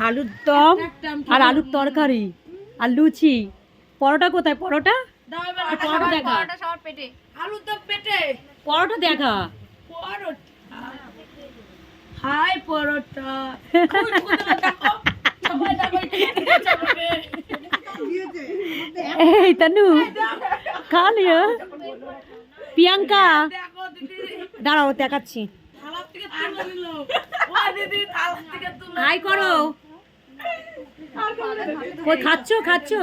আলুর দম আর আলুর তরকারি আর লুচি। পরোটা কোথায়? পরোটা পরোটা দেখা, আলুর দম পেটে, পরোটা দেখা। হাই পরোটা। এই তনু খা লিও। প্রিয়াঙ্কা দাঁড়াও দেখাচ্ছি। হাই করো। কই খাচ্ছো খাচ্ছো?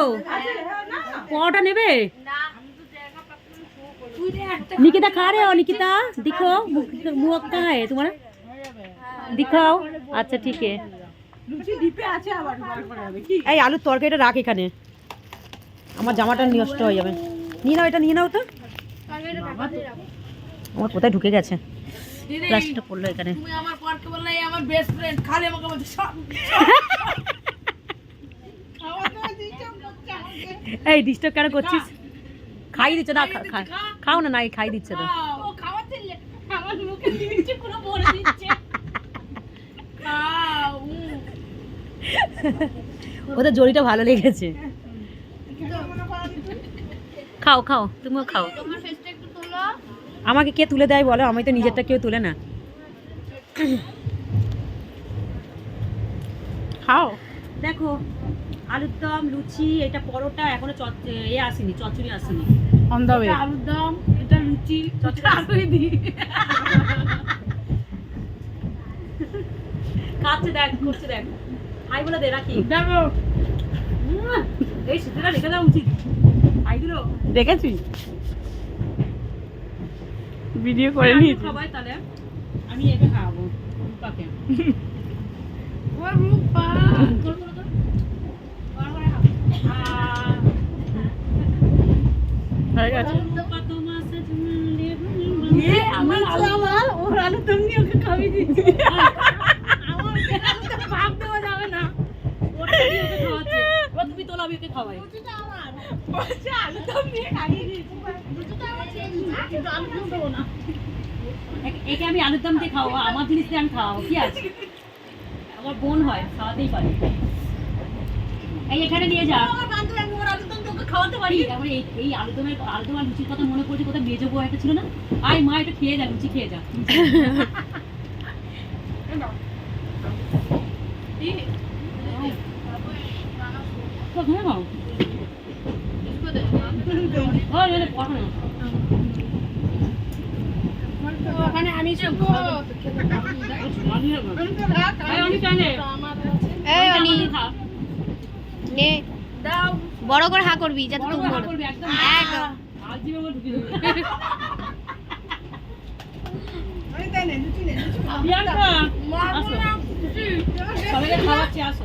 পরোটা নেবে? निकिता खा रहे हो? निकिता दिखो मुँह कहाँ है तुम्हारा, दिखाओ। अच्छा ठीक है। এই আলুর তরকারিটা রাখ এখানে, আমার জামাটা নষ্ট হয়ে যাবে। নিয়ে নাও, এটা নিয়ে নাও তো। আমার কোথায় ঢুকে গেছে, প্লাস্টিকটা পড়লো এখানে। তুমি আমার পরকে বললে আমার বেস্ট ফ্রেন্ড, খালি আমাকে বলতে সব এই ডিস্টার্ব কেন করছিস? খাই দিচ্ছে না, খাও না। নাই খাই দিচ্ছে তো। ও খাওয়াতে আমার মুখে দিচ্ছে পুরো ভরে দিচ্ছে। খাও। ওদের জড়িটা ভালো লেগেছে। খাও খাও, তুমিও খাও। তোমার ফেসটা একটু তোলো। আমাকে কে তুলে দেয় বলো? আমি তো নিজেরটা কেউ তুলে না। খাও। দেখো আলুর দম, লুচি, এটা পরোটা, এখনো আসেনি, চচ্চড়ি আসেনি। এটা আলুর দম, এটা লুচি, চচ্চড়ি দি। খাচ্ছে দেখ, করছে দেখ। হাই বলে দে রাখি। দেখো এই সেটা রেখে দেওয়া উচিত। হাই দিল দেখেছি, ভিডিও করে নিয়েছি। সবাই তাহলে আমি একে খাওয়াবো রূপাকে। ও রূপা হয়ে গেছে। আমার ওর আলু দম নিয়ে ওকে খাওয়িয়ে দিচ্ছি। আমার আলুটা ভাগ দেওয়া যাবে না। তুমি তোলো, আমি ওকে খাওয়াই। বলছে আলু দম নিয়ে খাইয়ে দিয়েছি। কিন্তু আলু দম দেবো না। একে আমি আলুর দম দিয়ে খাওয়া, আমার জিনিস দিয়ে আমি খাওয়াবো, কি আছে? আমার বোন হয়, খাওয়াতেই পারি। এই এখানে নিয়ে যা। আমার বান্ধবী, আমি ওর আলু দম দিয়ে ওকে খাওয়াতে পারি। তারপরে এই আলুদম আর লুচির কথা মনে পড়ছে, কোথায় মেজো বউ একটা ছিল না? আয় মা এটা খেয়ে যা, লুচি খেয়ে যা। ওখানে আমি দাও বড় করে হা করবি যাতে তুমি বড়। খাওয়াচ্ছি, আসো।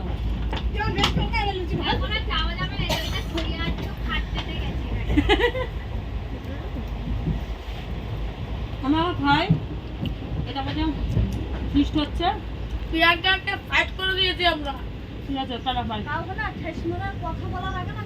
আমার খাই, এটা বলছে ফিস্ট হচ্ছে। প্রিয়াঙ্কাকে ফাইট করে দিয়েছি আমরা। ঠিক আছে, তারা ভাই। কথা বলা লাগে না।